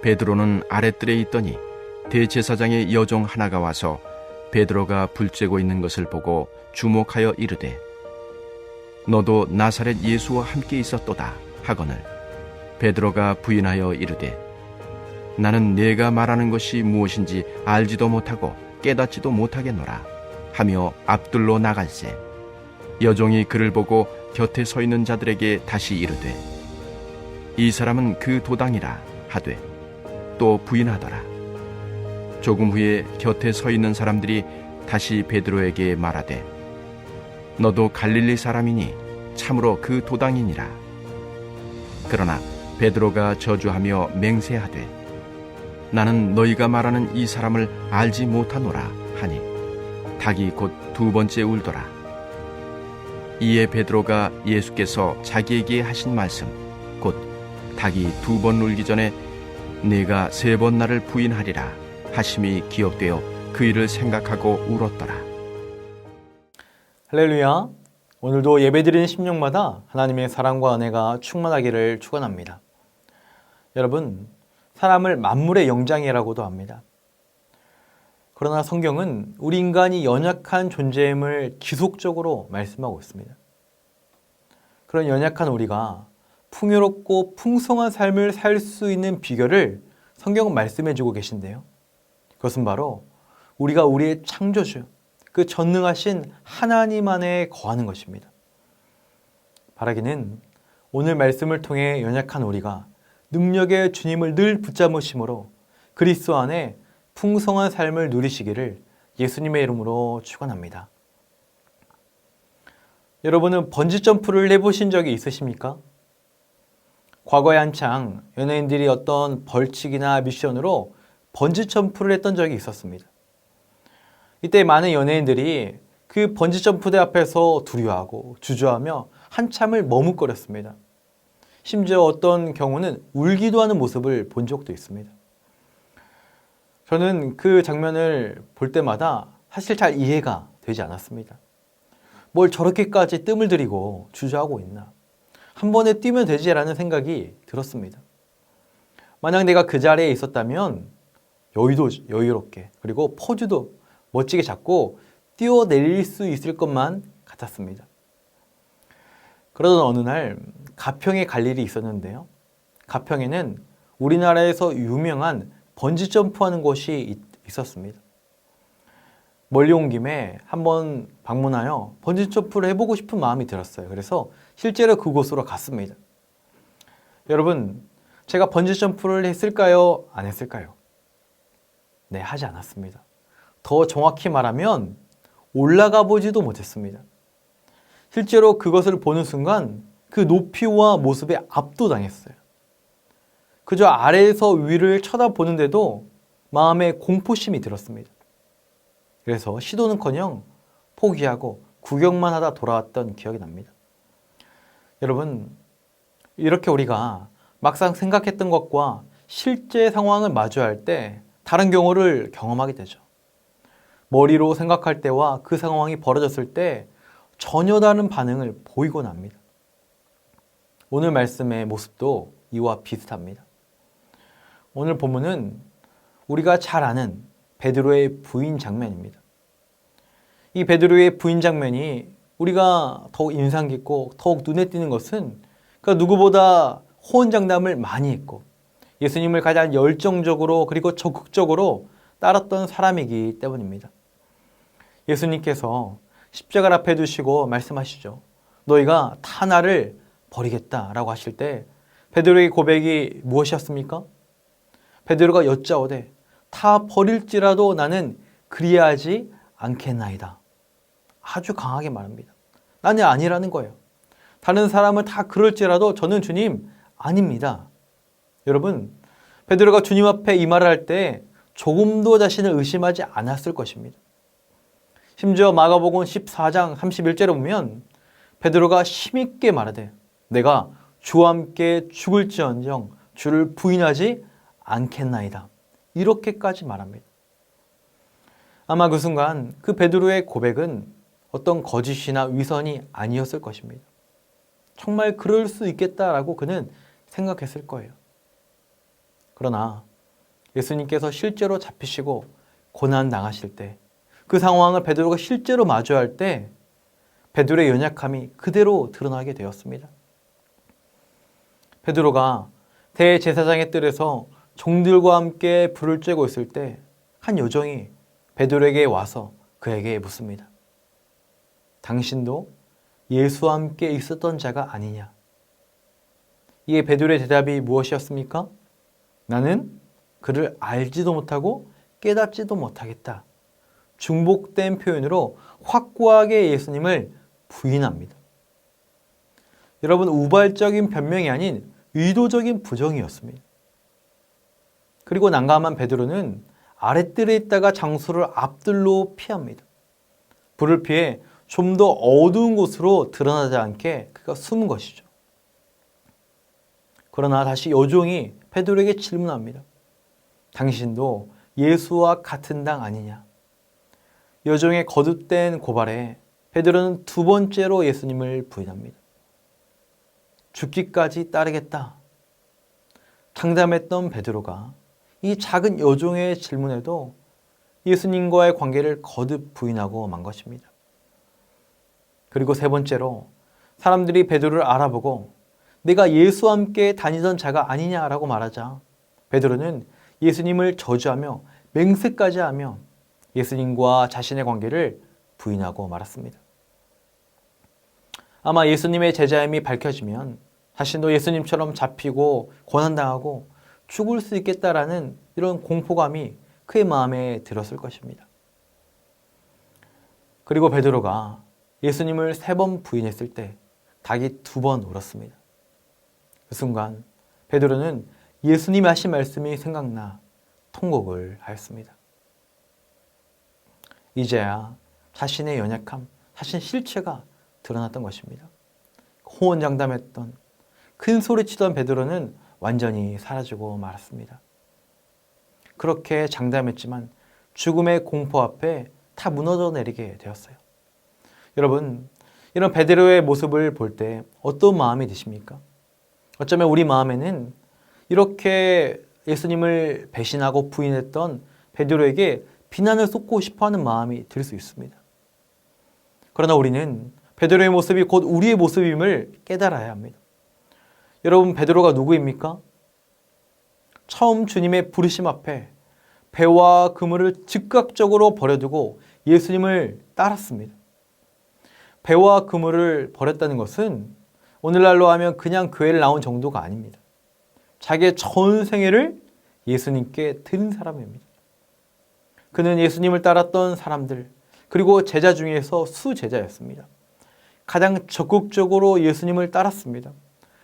베드로는 아랫뜰에 있더니 대제사장의 여종 하나가 와서 베드로가 불 쬐고 있는 것을 보고 주목하여 이르되 너도 나사렛 예수와 함께 있었도다 하거늘 베드로가 부인하여 이르되 나는 네가 말하는 것이 무엇인지 알지도 못하고 깨닫지도 못하겠노라 하며 앞들로 나갈새 여종이 그를 보고 곁에 서 있는 자들에게 다시 이르되 이 사람은 그 도당이라 하되 또 부인하더라. 조금 후에 곁에 서 있는 사람들이 다시 베드로에게 말하되 너도 갈릴리 사람이니 참으로 그 도당이니라. 그러나 베드로가 저주하며 맹세하되 나는 너희가 말하는 이 사람을 알지 못하노라 하니 닭이 곧 두 번째 울더라. 이에 베드로가 예수께서 자기에게 하신 말씀 곧 닭이 두 번 울기 전에 네가 세 번 나를 부인하리라 하심이 기억되어 그 일을 생각하고 울었더라. 할렐루야. 오늘도 예배드리는 심령마다 하나님의 사랑과 은혜가 충만하기를 축원합니다. 여러분, 사람을 만물의 영장이라고도 합니다. 그러나 성경은 우리 인간이 연약한 존재임을 지속적으로 말씀하고 있습니다. 그런 연약한 우리가 풍요롭고 풍성한 삶을 살 수 있는 비결을 성경은 말씀해 주고 계신데요. 그것은 바로 우리가 우리의 창조주, 그 전능하신 하나님 안에 거하는 것입니다. 바라기는 오늘 말씀을 통해 연약한 우리가 능력의 주님을 늘 붙잡으심으로 그리스도 안에 풍성한 삶을 누리시기를 예수님의 이름으로 축원합니다. 여러분은 번지점프를 해보신 적이 있으십니까? 과거에 한창 연예인들이 어떤 벌칙이나 미션으로 번지점프를 했던 적이 있었습니다. 이때 많은 연예인들이 그 번지점프대 앞에서 두려워하고 주저하며 한참을 머뭇거렸습니다. 심지어 어떤 경우는 울기도 하는 모습을 본 적도 있습니다. 저는 그 장면을 볼 때마다 사실 잘 이해가 되지 않았습니다. 뭘 저렇게까지 뜸을 들이고 주저하고 있나? 한 번에 뛰면 되지라는 생각이 들었습니다. 만약 내가 그 자리에 있었다면 여유롭게 그리고 포즈도 멋지게 잡고 뛰어내릴 수 있을 것만 같았습니다. 그러던 어느 날 가평에 갈 일이 있었는데요. 가평에는 우리나라에서 유명한 번지점프하는 곳이 있었습니다. 멀리 온 김에 한번 방문하여 번지점프를 해보고 싶은 마음이 들었어요. 그래서 실제로 그곳으로 갔습니다. 여러분, 제가 번지점프를 했을까요? 안 했을까요? 네, 하지 않았습니다. 더 정확히 말하면 올라가 보지도 못했습니다. 실제로 그것을 보는 순간 그 높이와 모습에 압도당했어요. 그저 아래에서 위를 쳐다보는데도 마음에 공포심이 들었습니다. 그래서 시도는커녕 포기하고 구경만 하다 돌아왔던 기억이 납니다. 여러분, 이렇게 우리가 막상 생각했던 것과 실제 상황을 마주할 때 다른 경우를 경험하게 되죠. 머리로 생각할 때와 그 상황이 벌어졌을 때 전혀 다른 반응을 보이곤 합니다. 오늘 말씀의 모습도 이와 비슷합니다. 오늘 본문은 우리가 잘 아는 베드로의 부인 장면입니다. 이 베드로의 부인 장면이 우리가 더욱 인상 깊고 더욱 눈에 띄는 것은 그 누구보다 호언장담을 많이 했고 예수님을 가장 열정적으로 그리고 적극적으로 따랐던 사람이기 때문입니다. 예수님께서 십자가를 앞에 두시고 말씀하시죠. 너희가 다 나를 버리겠다라고 하실 때 베드로의 고백이 무엇이었습니까? 베드로가 여짜오되 다 버릴지라도 나는 그리하지 않겠나이다. 아주 강하게 말합니다. 나는 아니라는 거예요. 다른 사람은 다 그럴지라도 저는 주님 아닙니다. 여러분, 베드로가 주님 앞에 이 말을 할 때 조금도 자신을 의심하지 않았을 것입니다. 심지어 마가복음 14장 31절에 보면 베드로가 힘있게 말하되 내가 주와 함께 죽을지언정 주를 부인하지 않겠나이다. 이렇게까지 말합니다. 아마 그 순간 그 베드로의 고백은 어떤 거짓이나 위선이 아니었을 것입니다. 정말 그럴 수 있겠다라고 그는 생각했을 거예요. 그러나 예수님께서 실제로 잡히시고 고난 당하실 때, 그 상황을 베드로가 실제로 마주할 때 베드로의 연약함이 그대로 드러나게 되었습니다. 베드로가 대제사장의 뜰에서 종들과 함께 불을 쬐고 있을 때 한 여종이 베드로에게 와서 그에게 묻습니다. 당신도 예수와 함께 있었던 자가 아니냐? 이에 베드로의 대답이 무엇이었습니까? 나는 그를 알지도 못하고 깨닫지도 못하겠다. 중복된 표현으로 확고하게 예수님을 부인합니다. 여러분, 우발적인 변명이 아닌 의도적인 부정이었습니다. 그리고 난감한 베드로는 아랫뜰에 있다가 장소를 앞뜰로 피합니다. 불을 피해 좀 더 어두운 곳으로 드러나지 않게 그가 숨은 것이죠. 그러나 다시 여종이 베드로에게 질문합니다. 당신도 예수와 같은 당 아니냐? 여종의 거듭된 고발에 베드로는 두 번째로 예수님을 부인합니다. 죽기까지 따르겠다. 장담했던 베드로가 이 작은 여종의 질문에도 예수님과의 관계를 거듭 부인하고 만 것입니다. 그리고 세 번째로 사람들이 베드로를 알아보고 내가 예수와 함께 다니던 자가 아니냐라고 말하자 베드로는 예수님을 저주하며 맹세까지 하며 예수님과 자신의 관계를 부인하고 말았습니다. 아마 예수님의 제자임이 밝혀지면 자신도 예수님처럼 잡히고 고난당하고 죽을 수 있겠다라는 이런 공포감이 그의 마음에 들었을 것입니다. 그리고 베드로가 예수님을 3번 부인했을 때 닭이 2번 울었습니다. 그 순간 베드로는 예수님이 하신 말씀이 생각나 통곡을 하였습니다. 이제야 자신의 연약함, 자신의 실체가 드러났던 것입니다. 호언장담했던 큰 소리치던 베드로는 완전히 사라지고 말았습니다. 그렇게 장담했지만 죽음의 공포 앞에 다 무너져 내리게 되었어요. 여러분, 이런 베드로의 모습을 볼 때 어떤 마음이 드십니까? 어쩌면 우리 마음에는 이렇게 예수님을 배신하고 부인했던 베드로에게 비난을 쏟고 싶어하는 마음이 들 수 있습니다. 그러나 우리는 베드로의 모습이 곧 우리의 모습임을 깨달아야 합니다. 여러분, 베드로가 누구입니까? 처음 주님의 부르심 앞에 배와 그물을 즉각적으로 버려두고 예수님을 따랐습니다. 배와 그물을 버렸다는 것은 오늘날로 하면 그냥 교회를 나온 정도가 아닙니다. 자기의 전생애를 예수님께 드린 사람입니다. 그는 예수님을 따랐던 사람들, 그리고 제자 중에서 수제자였습니다. 가장 적극적으로 예수님을 따랐습니다.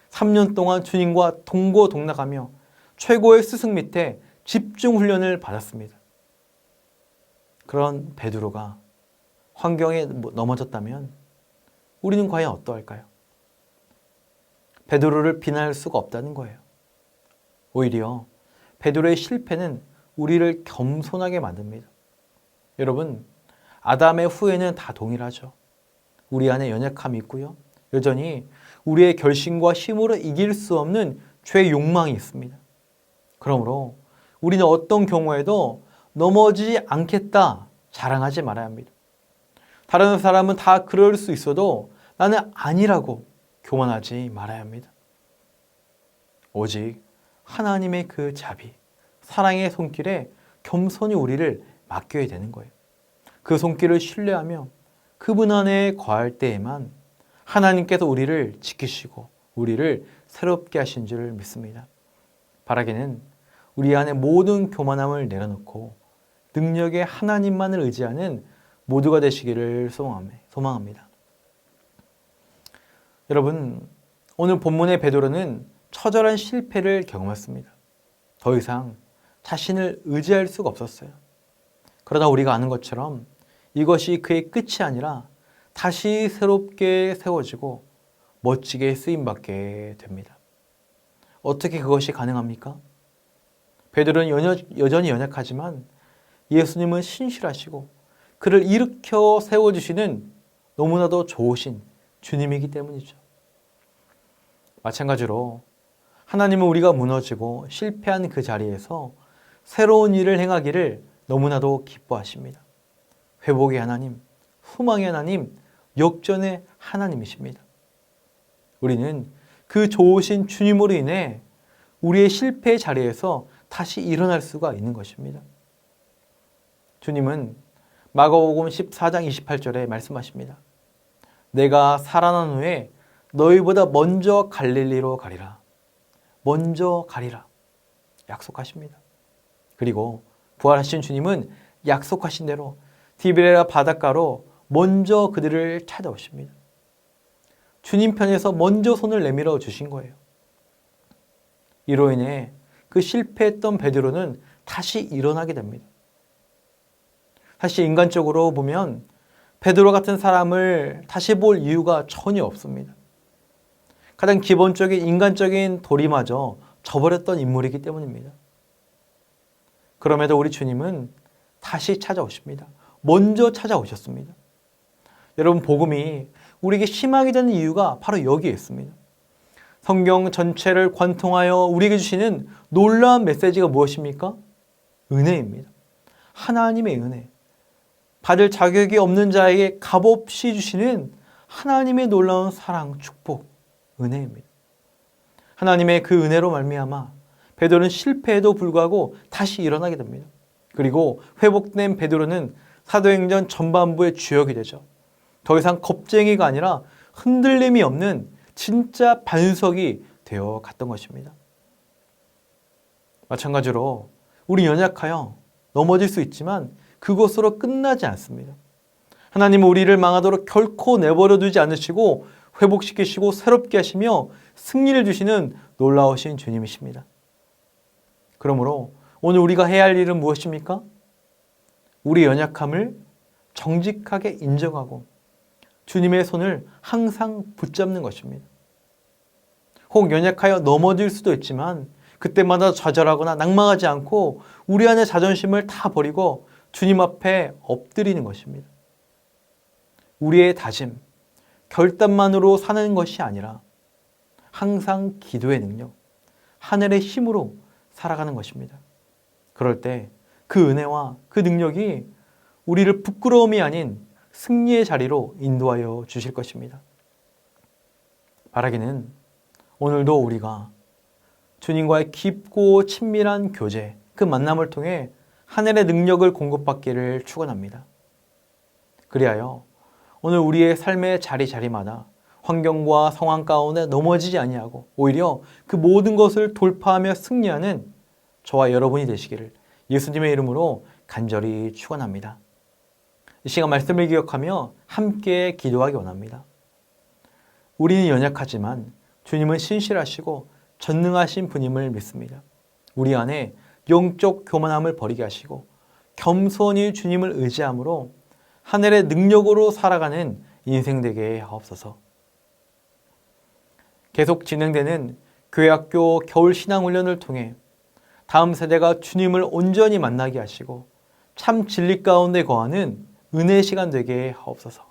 3년 동안 주님과 동고동락하며 최고의 스승 밑에 집중 훈련을 받았습니다. 그런 베드로가 환경에 넘어졌다면 우리는 과연 어떠할까요? 베드로를 비난할 수가 없다는 거예요. 오히려 베드로의 실패는 우리를 겸손하게 만듭니다. 여러분, 아담의 후회는 다 동일하죠. 우리 안에 연약함이 있고요. 여전히 우리의 결심과 힘으로 이길 수 없는 죄의 욕망이 있습니다. 그러므로 우리는 어떤 경우에도 넘어지지 않겠다 자랑하지 말아야 합니다. 다른 사람은 다 그럴 수 있어도 나는 아니라고 교만하지 말아야 합니다. 오직 하나님의 그 자비, 사랑의 손길에 겸손히 우리를 맡겨야 되는 거예요. 그 손길을 신뢰하며 그분 안에 거할 때에만 하나님께서 우리를 지키시고 우리를 새롭게 하신 줄 믿습니다. 바라기는 우리 안에 모든 교만함을 내려놓고 능력의 하나님만을 의지하는 모두가 되시기를 소망합니다. 여러분, 오늘 본문의 베드로는 처절한 실패를 경험했습니다. 더 이상 자신을 의지할 수가 없었어요. 그러나 우리가 아는 것처럼 이것이 그의 끝이 아니라 다시 새롭게 세워지고 멋지게 쓰임받게 됩니다. 어떻게 그것이 가능합니까? 베드로는 여전히 연약하지만 예수님은 신실하시고 그를 일으켜 세워주시는 너무나도 좋으신 주님이기 때문이죠. 마찬가지로 하나님은 우리가 무너지고 실패한 그 자리에서 새로운 일을 행하기를 너무나도 기뻐하십니다. 회복의 하나님, 소망의 하나님, 역전의 하나님이십니다. 우리는 그 좋으신 주님으로 인해 우리의 실패의 자리에서 다시 일어날 수가 있는 것입니다. 주님은 마가복음 14장 28절에 말씀하십니다. 내가 살아난 후에 너희보다 먼저 갈릴리로 가리라. 먼저 가리라. 약속하십니다. 그리고 부활하신 주님은 약속하신 대로 디베레아 바닷가로 먼저 그들을 찾아오십니다. 주님 편에서 먼저 손을 내밀어 주신 거예요. 이로 인해 그 실패했던 베드로는 다시 일어나게 됩니다. 사실 인간적으로 보면 베드로 같은 사람을 다시 볼 이유가 전혀 없습니다. 가장 기본적인 인간적인 도리마저 저버렸던 인물이기 때문입니다. 그럼에도 우리 주님은 다시 찾아오십니다. 먼저 찾아오셨습니다. 여러분, 복음이 우리에게 희망이 되는 이유가 바로 여기에 있습니다. 성경 전체를 관통하여 우리에게 주시는 놀라운 메시지가 무엇입니까? 은혜입니다. 하나님의 은혜. 받을 자격이 없는 자에게 값없이 주시는 하나님의 놀라운 사랑, 축복, 은혜입니다. 하나님의 그 은혜로 말미암아 베드로는 실패에도 불구하고 다시 일어나게 됩니다. 그리고 회복된 베드로는 사도행전 전반부의 주역이 되죠. 더 이상 겁쟁이가 아니라 흔들림이 없는 진짜 반석이 되어 갔던 것입니다. 마찬가지로 우리 연약하여 넘어질 수 있지만 그것으로 끝나지 않습니다. 하나님은 우리를 망하도록 결코 내버려 두지 않으시고 회복시키시고 새롭게 하시며 승리를 주시는 놀라우신 주님이십니다. 그러므로 오늘 우리가 해야 할 일은 무엇입니까? 우리 연약함을 정직하게 인정하고 주님의 손을 항상 붙잡는 것입니다. 혹 연약하여 넘어질 수도 있지만 그때마다 좌절하거나 낙망하지 않고 우리 안의 자존심을 다 버리고 주님 앞에 엎드리는 것입니다. 우리의 다짐, 결단만으로 사는 것이 아니라 항상 기도의 능력, 하늘의 힘으로 살아가는 것입니다. 그럴 때 그 은혜와 그 능력이 우리를 부끄러움이 아닌 승리의 자리로 인도하여 주실 것입니다. 바라기는 오늘도 우리가 주님과의 깊고 친밀한 교제, 그 만남을 통해 하늘의 능력을 공급받기를 축원합니다. 그리하여 오늘 우리의 삶의 자리마다 환경과 상황 가운데 넘어지지 아니하고 오히려 그 모든 것을 돌파하며 승리하는 저와 여러분이 되시기를 예수님의 이름으로 간절히 축원합니다. 이 시간 말씀을 기억하며 함께 기도하기 원합니다. 우리는 연약하지만 주님은 신실하시고 전능하신 분임을 믿습니다. 우리 안에 영적 교만함을 버리게 하시고 겸손히 주님을 의지함으로 하늘의 능력으로 살아가는 인생 되게 하옵소서. 계속 진행되는 교회학교 겨울 신앙훈련을 통해 다음 세대가 주님을 온전히 만나게 하시고 참 진리 가운데 거하는 은혜의 시간 되게 하옵소서.